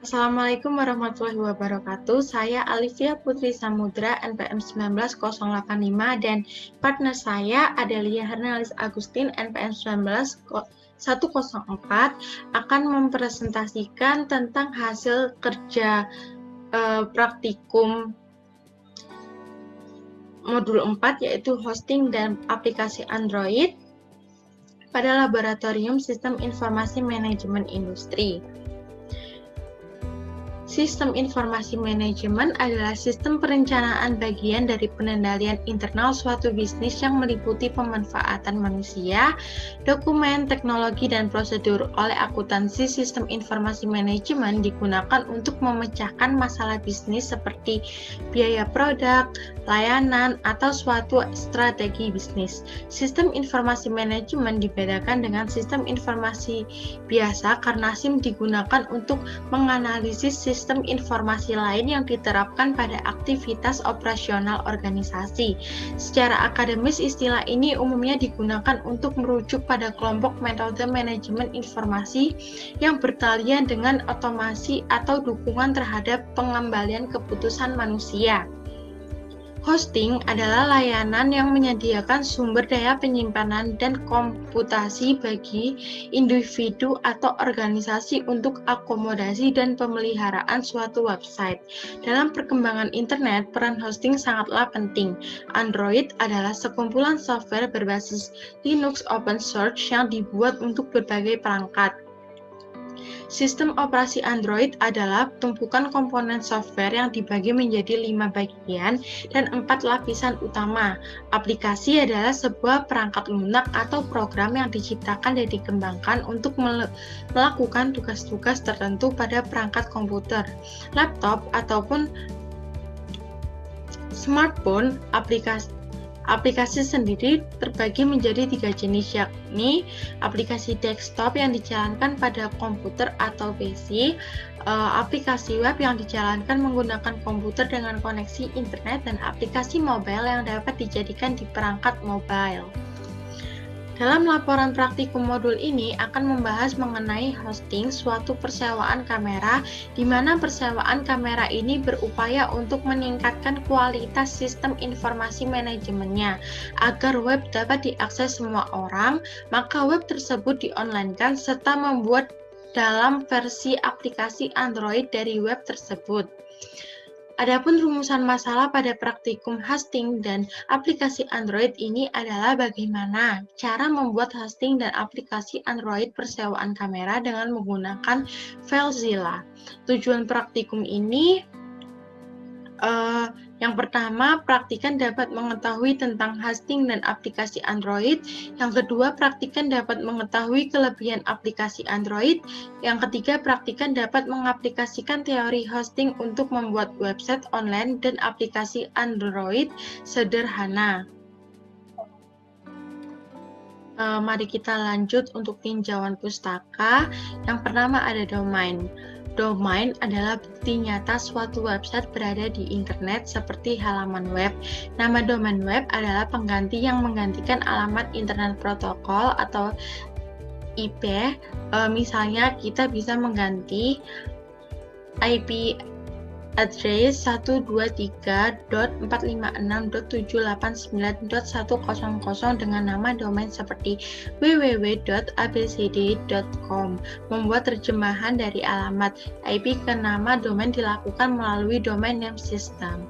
Assalamualaikum warahmatullahi wabarakatuh. Saya Alivia Putri Samudra, NPM 19085, dan partner saya Adelia Hernalis Agustin, NPM 10104, akan mempresentasikan tentang hasil kerja praktikum modul 4, yaitu hosting dan aplikasi Android pada Laboratorium Sistem Informasi Manajemen Industri. Sistem informasi manajemen adalah sistem perencanaan bagian dari pengendalian internal suatu bisnis yang meliputi pemanfaatan manusia, dokumen, teknologi, dan prosedur. Oleh akuntansi, sistem informasi manajemen digunakan untuk memecahkan masalah bisnis seperti biaya produk, layanan, atau suatu strategi bisnis. Sistem informasi manajemen dibedakan dengan sistem informasi biasa karena SIM digunakan untuk menganalisis sistem informasi lain yang diterapkan pada aktivitas operasional organisasi. Secara akademis, istilah ini umumnya digunakan untuk merujuk pada kelompok metode manajemen informasi yang bertalian dengan otomasi atau dukungan terhadap pengembalian keputusan manusia. Hosting adalah layanan yang menyediakan sumber daya penyimpanan dan komputasi bagi individu atau organisasi untuk akomodasi dan pemeliharaan suatu website. Dalam perkembangan internet, peran hosting sangatlah penting. Android adalah sekumpulan software berbasis Linux open source yang dibuat untuk berbagai perangkat. Sistem operasi Android adalah tumpukan komponen software yang dibagi menjadi 5 bagian dan 4 lapisan utama. Aplikasi adalah sebuah perangkat lunak atau program yang diciptakan dan dikembangkan untuk melakukan tugas-tugas tertentu pada perangkat komputer, laptop, ataupun smartphone. Aplikasi sendiri terbagi menjadi 3 jenis, yakni aplikasi desktop yang dijalankan pada komputer atau PC, aplikasi web yang dijalankan menggunakan komputer dengan koneksi internet, dan aplikasi mobile yang dapat dijadikan di perangkat mobile. Dalam laporan praktikum modul ini akan membahas mengenai hosting suatu persewaan kamera, di mana persewaan kamera ini berupaya untuk meningkatkan kualitas sistem informasi manajemennya. Agar web dapat diakses semua orang, maka web tersebut di-online-kan serta membuat dalam versi aplikasi Android dari web tersebut. Adapun rumusan masalah pada praktikum hosting dan aplikasi Android ini adalah bagaimana cara membuat hosting dan aplikasi Android persewaan kamera dengan menggunakan FileZilla. Tujuan praktikum ini yang pertama, praktikan dapat mengetahui tentang hosting dan aplikasi Android. Yang kedua, praktikan dapat mengetahui kelebihan aplikasi Android. Yang ketiga, praktikan dapat mengaplikasikan teori hosting untuk membuat website online dan aplikasi Android sederhana. Mari kita lanjut untuk tinjauan pustaka. Yang pertama ada domain. Domain adalah bukti nyata suatu website berada di internet seperti halaman web. Nama domain web adalah pengganti yang menggantikan alamat internet protokol atau IP. Misalnya kita bisa mengganti IP address 123.456.789.100 dengan nama domain seperti www.abcd.com. Membuat terjemahan dari alamat IP ke nama domain dilakukan melalui domain name system.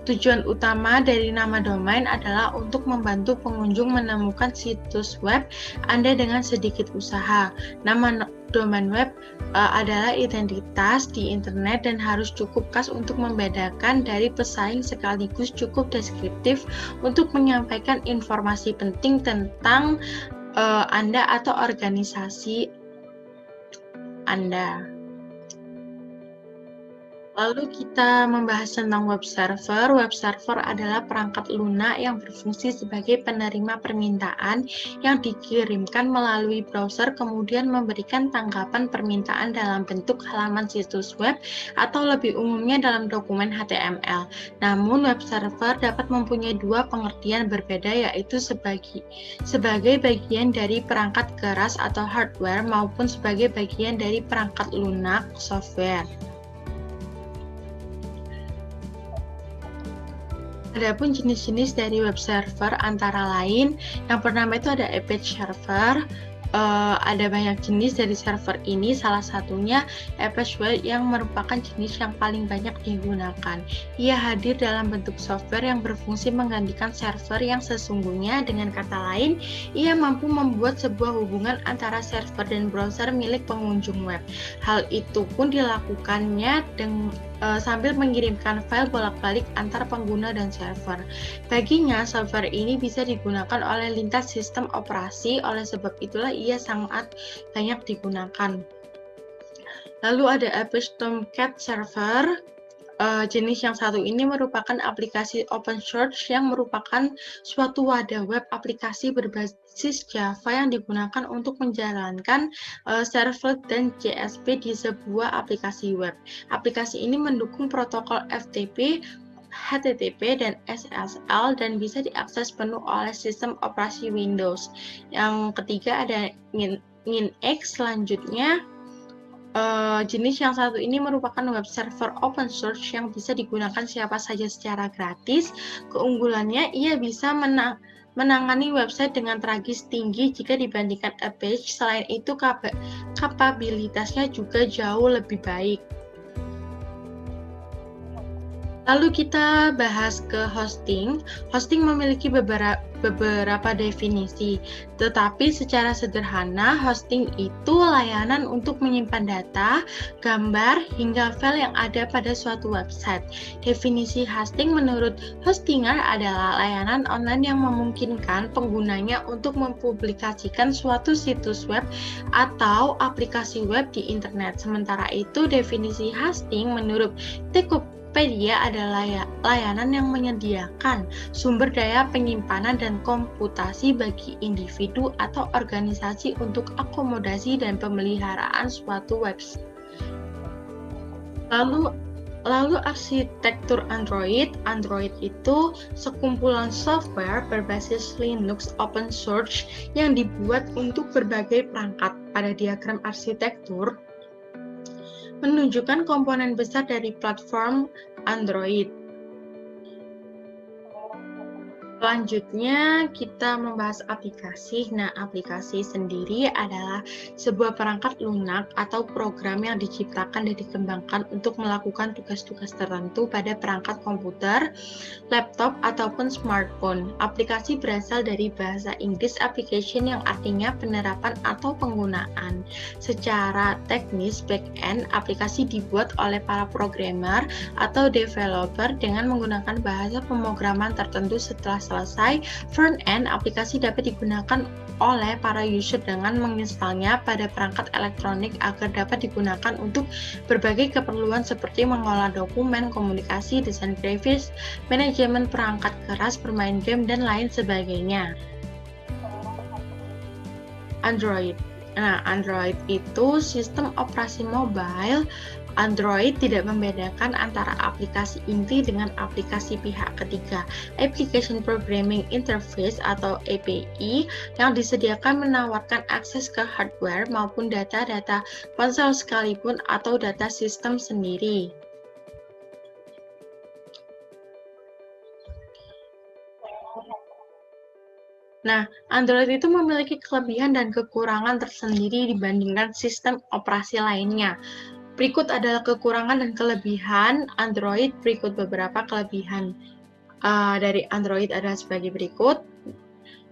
Tujuan utama dari nama domain adalah untuk membantu pengunjung menemukan situs web Anda dengan sedikit usaha. Nama domain web adalah identitas di internet dan harus cukup khas untuk membedakan dari pesaing sekaligus cukup deskriptif untuk menyampaikan informasi penting tentang Anda atau organisasi Anda. Lalu kita membahas tentang web server. Web server adalah perangkat lunak yang berfungsi sebagai penerima permintaan yang dikirimkan melalui browser kemudian memberikan tanggapan permintaan dalam bentuk halaman situs web atau lebih umumnya dalam dokumen HTML. Namun web server dapat mempunyai dua pengertian berbeda, yaitu sebagai bagian dari perangkat keras atau hardware maupun sebagai bagian dari perangkat lunak software. Adapun jenis-jenis dari web server antara lain, yang pertama itu ada Apache server. Ada banyak jenis dari server ini, salah satunya Apache Web yang merupakan jenis yang paling banyak digunakan. Ia hadir dalam bentuk software yang berfungsi menggantikan server yang sesungguhnya. Dengan kata lain, ia mampu membuat sebuah hubungan antara server dan browser milik pengunjung web. Hal itu pun dilakukannya sambil mengirimkan file bolak-balik antar pengguna dan server. Baginya, software ini bisa digunakan oleh lintas sistem operasi, oleh sebab itulah ia sangat banyak digunakan. Lalu ada Apache Tomcat server. Jenis yang satu ini merupakan aplikasi open source yang merupakan suatu wadah web aplikasi berbasis Java yang digunakan untuk menjalankan servlet dan JSP di sebuah aplikasi web. Aplikasi ini mendukung protokol FTP, HTTP, dan SSL dan bisa diakses penuh oleh sistem operasi Windows. Yang ketiga ada Nginx. Selanjutnya, jenis yang satu ini merupakan web server open source yang bisa digunakan siapa saja secara gratis. Keunggulannya, ia bisa menangani website dengan tragis tinggi jika dibandingkan Apache. Selain itu, kapabilitasnya juga jauh lebih baik. Lalu kita bahas ke hosting. Hosting memiliki beberapa definisi, tetapi secara sederhana hosting itu layanan untuk menyimpan data, gambar, hingga file yang ada pada suatu website. Definisi hosting menurut Hostinger adalah layanan online yang memungkinkan penggunanya untuk mempublikasikan suatu situs web atau aplikasi web di internet. Sementara itu, definisi hosting menurut Tokopedia adalah layanan yang menyediakan sumber daya penyimpanan dan komputasi bagi individu atau organisasi untuk akomodasi dan pemeliharaan suatu website. Lalu arsitektur Android. Android itu sekumpulan software berbasis Linux open source yang dibuat untuk berbagai perangkat. Pada diagram arsitektur menunjukkan komponen besar dari platform Android. Selanjutnya kita membahas aplikasi. Nah, aplikasi sendiri adalah sebuah perangkat lunak atau program yang diciptakan dan dikembangkan untuk melakukan tugas-tugas tertentu pada perangkat komputer, laptop, ataupun smartphone. Aplikasi berasal dari bahasa Inggris application yang artinya penerapan atau penggunaan. Secara teknis, back-end aplikasi dibuat oleh para programmer atau developer dengan menggunakan bahasa pemrograman tertentu. Setelah selesai, front-end aplikasi dapat digunakan oleh para user dengan menginstalnya pada perangkat elektronik agar dapat digunakan untuk berbagai keperluan seperti mengolah dokumen, komunikasi, desain grafis, manajemen perangkat keras, bermain game, dan lain sebagainya. Android. Nah, Android itu sistem operasi mobile. Android tidak membedakan antara aplikasi inti dengan aplikasi pihak ketiga. Application Programming Interface atau API yang disediakan menawarkan akses ke hardware maupun data-data ponsel sekalipun atau data sistem sendiri. Nah, Android itu memiliki kelebihan dan kekurangan tersendiri dibandingkan sistem operasi lainnya. Berikut adalah kekurangan dan kelebihan Android. Berikut beberapa kelebihan dari Android adalah sebagai berikut.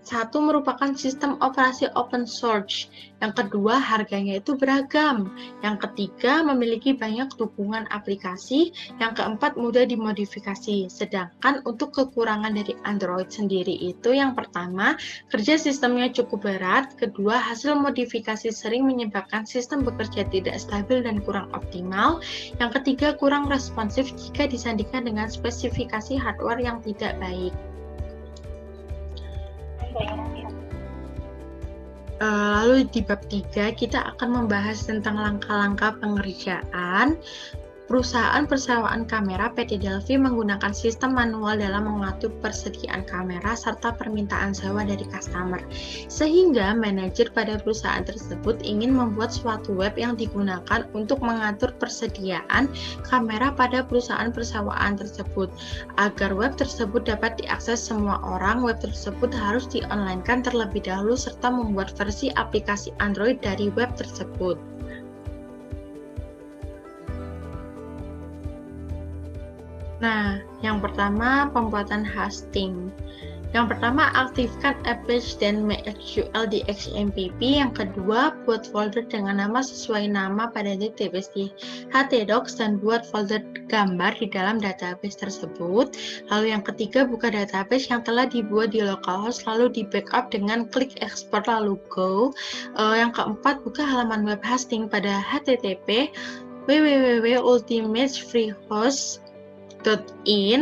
Satu merupakan sistem operasi open source, yang kedua harganya itu beragam, yang ketiga memiliki banyak dukungan aplikasi, yang keempat mudah dimodifikasi. Sedangkan untuk kekurangan dari Android sendiri itu yang pertama, kerja sistemnya cukup berat, kedua hasil modifikasi sering menyebabkan sistem bekerja tidak stabil dan kurang optimal, yang ketiga kurang responsif jika disandingkan dengan spesifikasi hardware yang tidak baik. Lalu di bab 3 kita akan membahas tentang langkah-langkah pengerjaan. Perusahaan persewaan kamera PT Delphi menggunakan sistem manual dalam mengatur persediaan kamera serta permintaan sewa dari customer. Sehingga manajer pada perusahaan tersebut ingin membuat suatu web yang digunakan untuk mengatur persediaan kamera pada perusahaan persewaan tersebut. Agar web tersebut dapat diakses semua orang, web tersebut harus di-online-kan terlebih dahulu serta membuat versi aplikasi Android dari web tersebut. Nah, yang pertama pembuatan hosting. Yang pertama, aktifkan Apache dan MySQL di XMPP. Yang kedua, buat folder dengan nama sesuai nama pada database di htdocs dan buat folder gambar di dalam database tersebut. Lalu yang ketiga, buka database yang telah dibuat di localhost lalu di backup dengan klik export lalu go. Yang keempat, buka halaman web hosting pada http www.ultimatefreehost.in,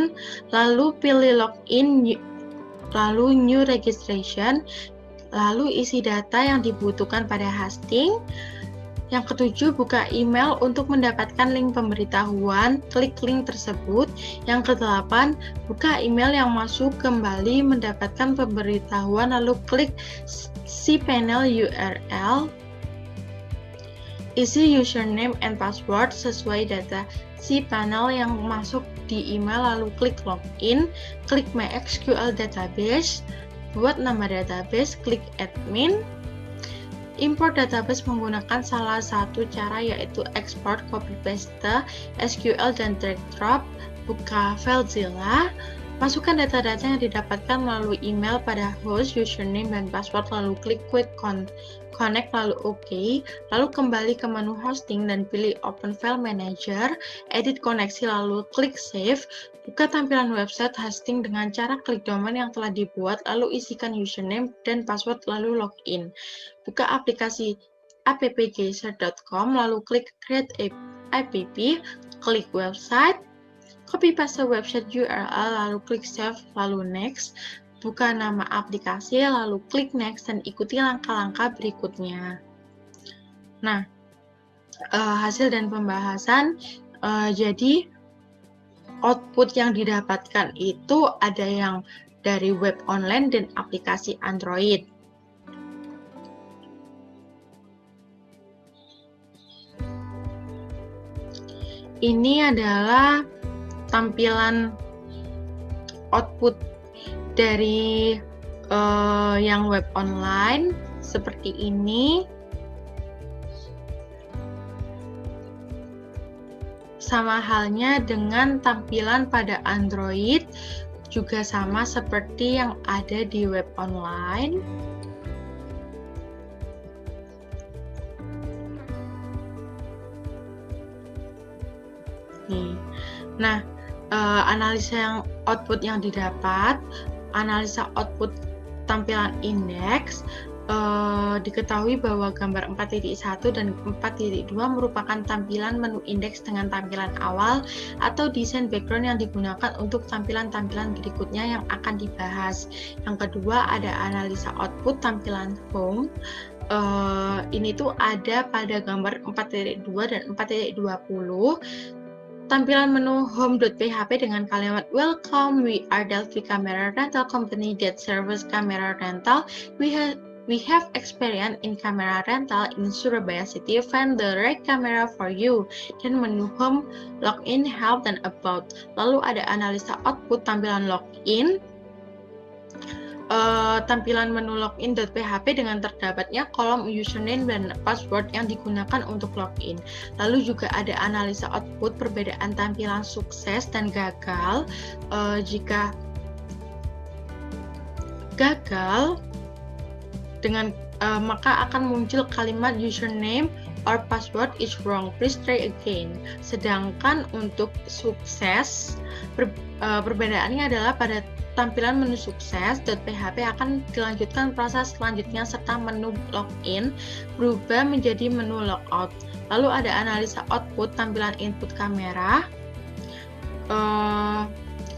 lalu pilih login, lalu new registration, lalu isi data yang dibutuhkan pada hosting. Yang ketujuh, buka email untuk mendapatkan link pemberitahuan, klik link tersebut. Yang kedelapan, buka email yang masuk kembali mendapatkan pemberitahuan lalu klik cPanel URL. Isi username and password sesuai data cPanel yang masuk di email lalu klik login, klik MySQL database, buat nama database, klik admin. Import database menggunakan salah satu cara yaitu export, copy paste, SQL dan drag drop. Buka FileZilla. Masukkan data-data yang didapatkan melalui email pada host, username, dan password, lalu klik Quick Connect, lalu OK. Lalu kembali ke menu hosting dan pilih Open File Manager, edit koneksi, lalu klik Save. Buka tampilan website hosting dengan cara klik domain yang telah dibuat, lalu isikan username dan password, lalu login. Buka aplikasi appgeyser.com, lalu klik Create App, klik Website, copy paste website URL, lalu klik Save, lalu Next. Buka nama aplikasi, lalu klik Next, dan ikuti langkah-langkah berikutnya. Nah, hasil dan pembahasan. Jadi, output yang didapatkan itu ada yang dari web online dan aplikasi Android. Ini adalah tampilan output dari yang web online seperti ini. Sama halnya dengan tampilan pada Android, juga sama seperti yang ada di web online. Nah, analisa yang output yang didapat, analisa output tampilan indeks, diketahui bahwa gambar 4.1 dan 4.2 merupakan tampilan menu indeks dengan tampilan awal atau desain background yang digunakan untuk tampilan-tampilan berikutnya yang akan dibahas. Yang kedua ada analisa output tampilan home. Ini tuh ada pada gambar 4.2 dan 4.20. Tampilan menu home.php dengan kalimat Welcome, we are Delphi Camera Rental Company that serves camera rental. We have experience in camera rental in Surabaya City. Find the right camera for you. Dan menu home, login, help, dan about. Lalu ada analisa output tampilan login. Tampilan menu login.php dengan terdapatnya kolom username dan password yang digunakan untuk login. Lalu juga ada analisa output perbedaan tampilan sukses dan gagal. Jika gagal, maka akan muncul kalimat username or password is wrong, please try again. Sedangkan untuk sukses, perbedaannya adalah pada tampilan menu sukses, .php akan dilanjutkan proses selanjutnya serta menu login berubah menjadi menu logout. Lalu ada analisa output tampilan input kamera.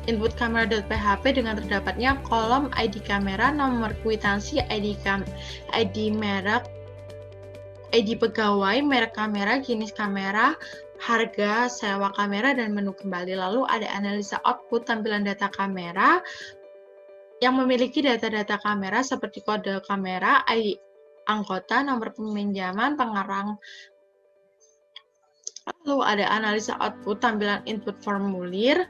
Input kamera.php dengan terdapatnya kolom ID kamera, nomor kwitansi, ID merek, ID pegawai, merek kamera, jenis kamera, harga, sewa kamera, dan menu kembali. Lalu ada analisa output tampilan data kamera yang memiliki data-data kamera seperti kode kamera, ID anggota, nomor peminjaman, pengarang. Lalu ada analisa output tampilan input formulir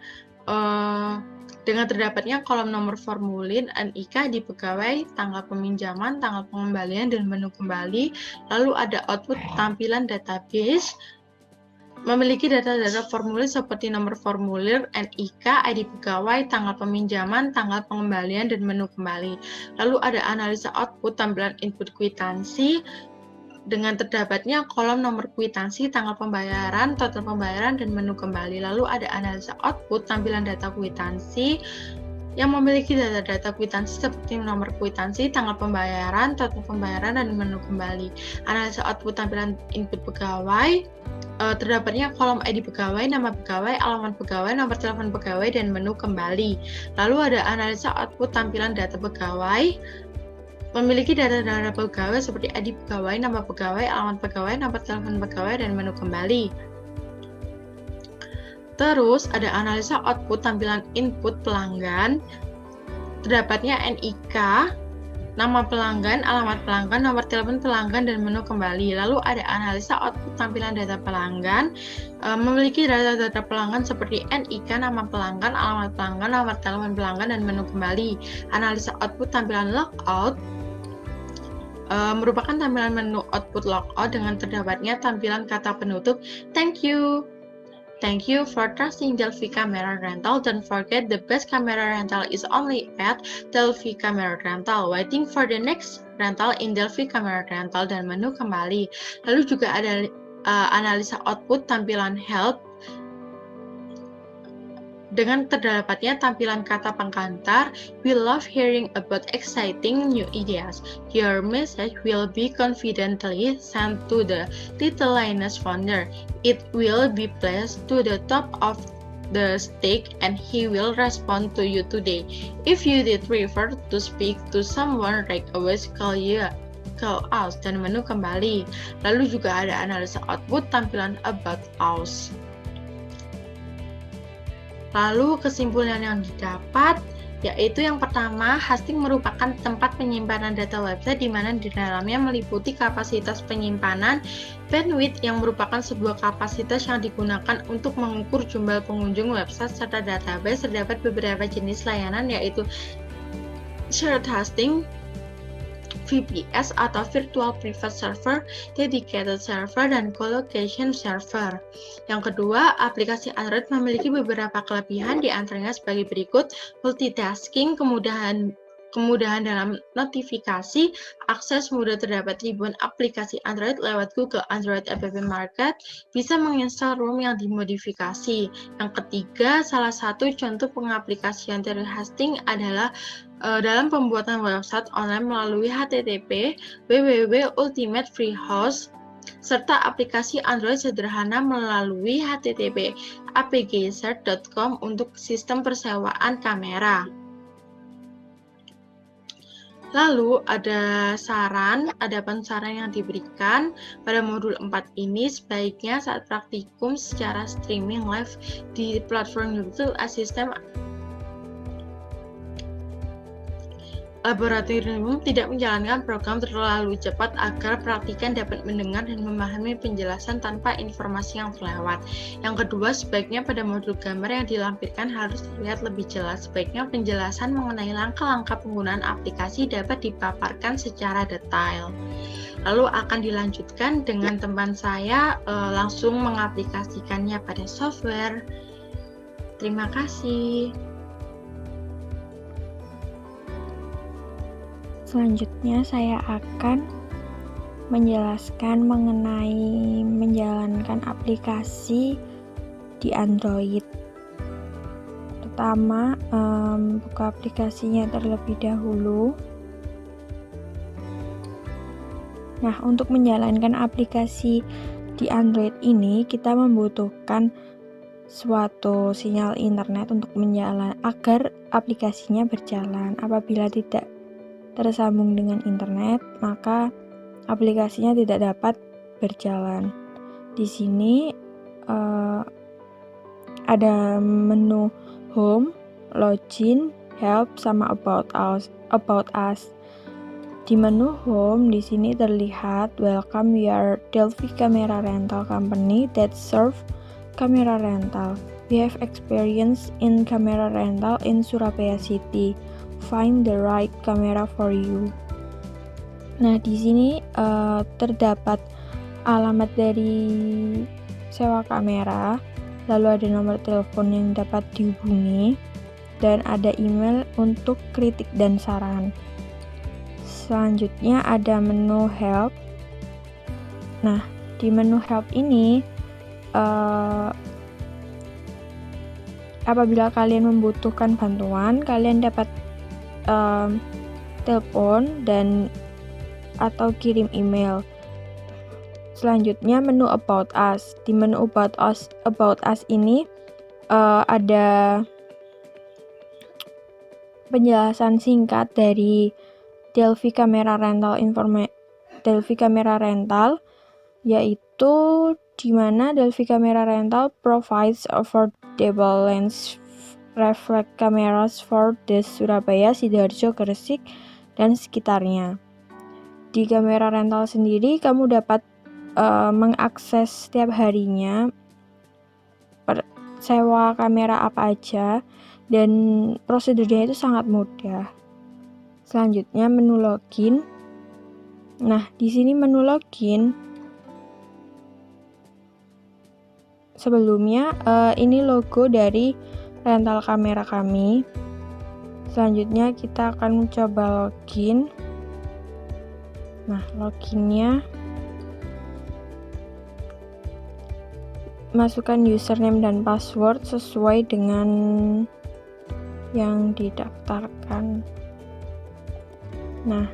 dengan terdapatnya kolom nomor formulir, NIK, di pegawai, tanggal peminjaman, tanggal pengembalian, dan menu kembali. Lalu ada output tampilan database memiliki data-data formulir seperti nomor formulir, NIK, ID pegawai, tanggal peminjaman, tanggal pengembalian, dan menu kembali. Lalu ada analisa output tampilan input kwitansi dengan terdapatnya kolom nomor kwitansi, tanggal pembayaran, total pembayaran, dan menu kembali. Lalu ada analisa output tampilan data kwitansi yang memiliki data-data kwitansi seperti nomor kwitansi, tanggal pembayaran, total pembayaran, dan menu kembali. Analisa output tampilan input pegawai, terdapatnya kolom ID pegawai, nama pegawai, alamat pegawai, nomor telepon pegawai, dan menu kembali. Lalu ada analisa output tampilan data pegawai, memiliki data-data pegawai seperti ID pegawai, nama pegawai, alamat pegawai, nomor telepon pegawai, dan menu kembali. Terus ada analisa output tampilan input pelanggan, terdapatnya NIK, nama pelanggan, alamat pelanggan, nomor telepon pelanggan, dan menu kembali. Lalu ada analisa output tampilan data pelanggan, memiliki data-data pelanggan seperti NIK, nama pelanggan, alamat pelanggan, nomor telepon pelanggan, dan menu kembali. Analisa output tampilan logout merupakan tampilan menu output logout dengan terdapatnya tampilan kata penutup thank you. Thank you for trusting Delphi Camera Rental. Don't forget the best camera rental is only at Delphi Camera Rental. Waiting for the next rental in Delphi Camera Rental, dan menu kembali. Lalu juga ada analisa output tampilan help dengan terdapatnya tampilan kata pengkantar, we love hearing about exciting new ideas. Your message will be confidently sent to the Little Linus founder. It will be placed to the top of the stack and he will respond to you today. If you did prefer to speak to someone right away, call us, dan menu kembali. Lalu juga ada analisa output tampilan about us. Lalu kesimpulan yang didapat yaitu yang pertama, hosting merupakan tempat penyimpanan data website di mana di dalamnya meliputi kapasitas penyimpanan, bandwidth yang merupakan sebuah kapasitas yang digunakan untuk mengukur jumlah pengunjung website serta database. Terdapat beberapa jenis layanan yaitu shared hosting, VPS atau Virtual Private Server, Dedicated Server, dan Co-location Server. Yang kedua, aplikasi Android memiliki beberapa kelebihan, di antaranya sebagai berikut: multitasking, kemudahan dalam notifikasi, akses mudah, terdapat ribuan aplikasi Android lewat Google Android App Market, bisa menginstal ROM yang dimodifikasi. Yang ketiga, salah satu contoh pengaplikasian dari hosting adalah dalam pembuatan website online melalui HTTP, www.ultimatefreehost, serta aplikasi Android sederhana melalui HTTP apgsearch.com untuk sistem persewaan kamera. Lalu ada pensaran yang diberikan pada modul 4 ini. Sebaiknya saat praktikum secara streaming live di platform YouTube, asisten laboratorium tidak menjalankan program terlalu cepat agar praktikan dapat mendengar dan memahami penjelasan tanpa informasi yang terlewat. Yang kedua, sebaiknya pada modul gambar yang dilampirkan harus terlihat lebih jelas. Sebaiknya penjelasan mengenai langkah-langkah penggunaan aplikasi dapat dipaparkan secara detail. Lalu akan dilanjutkan dengan teman saya langsung mengaplikasikannya pada software. Terima kasih. Selanjutnya saya akan menjelaskan mengenai menjalankan aplikasi di Android. Pertama, buka aplikasinya terlebih dahulu. Nah, untuk menjalankan aplikasi di Android ini, kita membutuhkan suatu sinyal internet untuk agar aplikasinya berjalan. Apabila tidak tersambung dengan internet, maka aplikasinya tidak dapat berjalan. Di sini ada menu Home, Login, Help, sama About Us. Di menu Home di sini terlihat Welcome, we are Delphi Camera Rental Company that serve camera rental. We have experience in camera rental in Surabaya City. Find the right camera for you. Nah, di sini terdapat alamat dari sewa kamera, lalu ada nomor telepon yang dapat dihubungi, dan ada email untuk kritik dan saran. Selanjutnya ada menu Help. Nah, di menu Help ini apabila kalian membutuhkan bantuan, kalian dapat telepon dan atau kirim email. Selanjutnya menu About Us. Di menu About Us ini ada penjelasan singkat dari Delphi Camera Rental, yaitu di mana Delphi Camera Rental provides affordable lens reflect cameras for the Surabaya, Sidoarjo, Gresik, dan sekitarnya. Di kamera rental sendiri, kamu dapat mengakses setiap harinya sewa kamera apa aja, dan prosedurnya itu sangat mudah. Selanjutnya menu login. Nah, di sini menu login sebelumnya ini logo dari rental kamera kami. Selanjutnya kita akan mencoba login. Nah, loginnya masukkan username dan password sesuai dengan yang didaftarkan. Nah,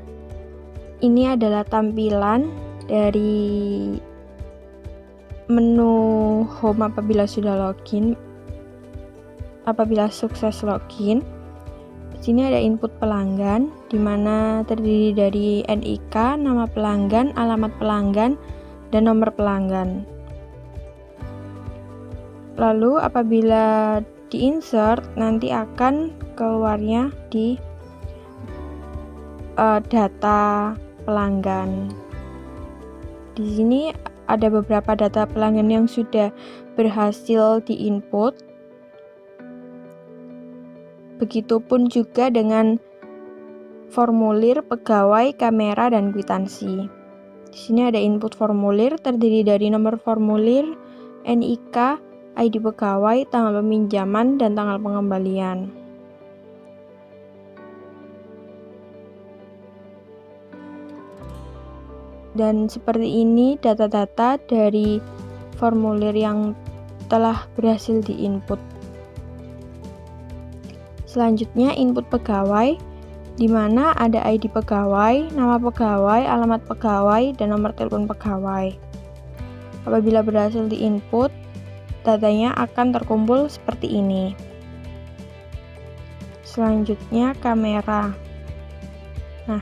ini adalah tampilan dari menu home apabila sukses login. Di sini ada input pelanggan, di mana terdiri dari NIK, nama pelanggan, alamat pelanggan, dan nomor pelanggan. Lalu apabila di-insert, nanti akan keluarnya di data pelanggan. Di sini ada beberapa data pelanggan yang sudah berhasil di-input. Begitupun juga dengan formulir pegawai, kamera, dan kwitansi. Di sini ada input formulir terdiri dari nomor formulir, NIK, ID pegawai, tanggal peminjaman, dan tanggal pengembalian. Dan seperti ini data-data dari formulir yang telah berhasil di-input. Selanjutnya input pegawai, di mana ada ID pegawai, nama pegawai, alamat pegawai, dan nomor telepon pegawai. Apabila berhasil di-input, datanya akan terkumpul seperti ini. Selanjutnya kamera. Nah,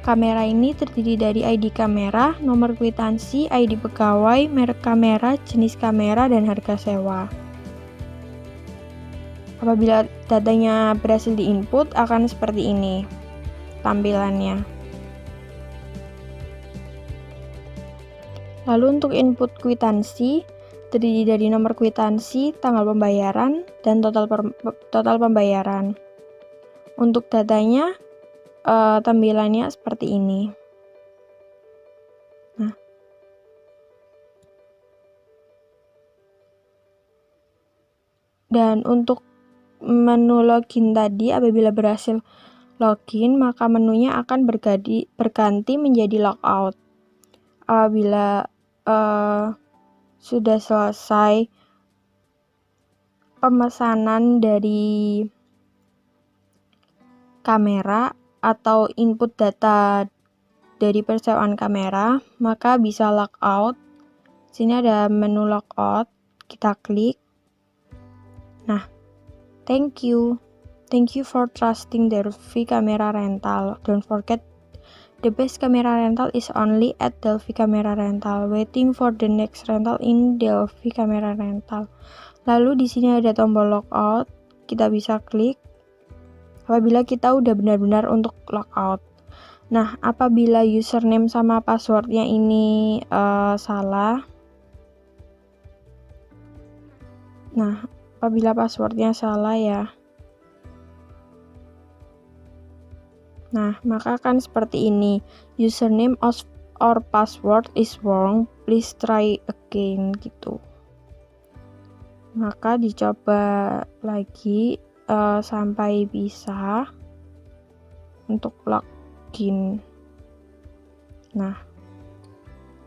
kamera ini terdiri dari ID kamera, nomor kwitansi, ID pegawai, merek kamera, jenis kamera, dan harga sewa. Apabila datanya berhasil diinput, akan seperti ini tampilannya. Lalu untuk input kwitansi, terdiri dari nomor kwitansi, tanggal pembayaran, dan total pembayaran. Untuk datanya, tampilannya seperti ini. Nah, dan untuk menu login tadi, apabila berhasil login, maka menunya akan berganti menjadi logout. Apabila sudah selesai pemesanan dari kamera atau input data dari persewaan kamera, maka bisa logout. Sini ada menu logout, kita klik. Nah, thank you for trusting Delphi Camera Rental. Don't forget, the best camera rental is only at Delphi Camera Rental. Waiting for the next rental in Delphi Camera Rental. Lalu di sini ada tombol logout, kita bisa klik apabila kita udah benar-benar untuk logout. Nah, apabila username sama passwordnya ini salah, apabila passwordnya salah ya, maka akan seperti ini. Username or password is wrong, please try again gitu. Maka dicoba lagi sampai bisa untuk login. Nah,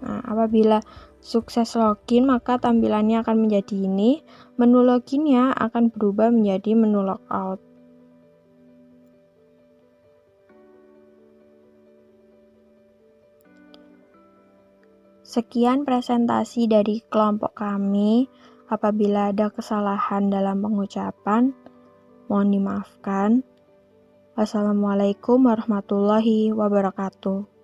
apabila sukses login, maka tampilannya akan menjadi ini. Menu loginnya akan berubah menjadi menu logout. Sekian presentasi dari kelompok kami. Apabila ada kesalahan dalam pengucapan, mohon dimaafkan. Wassalamualaikum warahmatullahi wabarakatuh.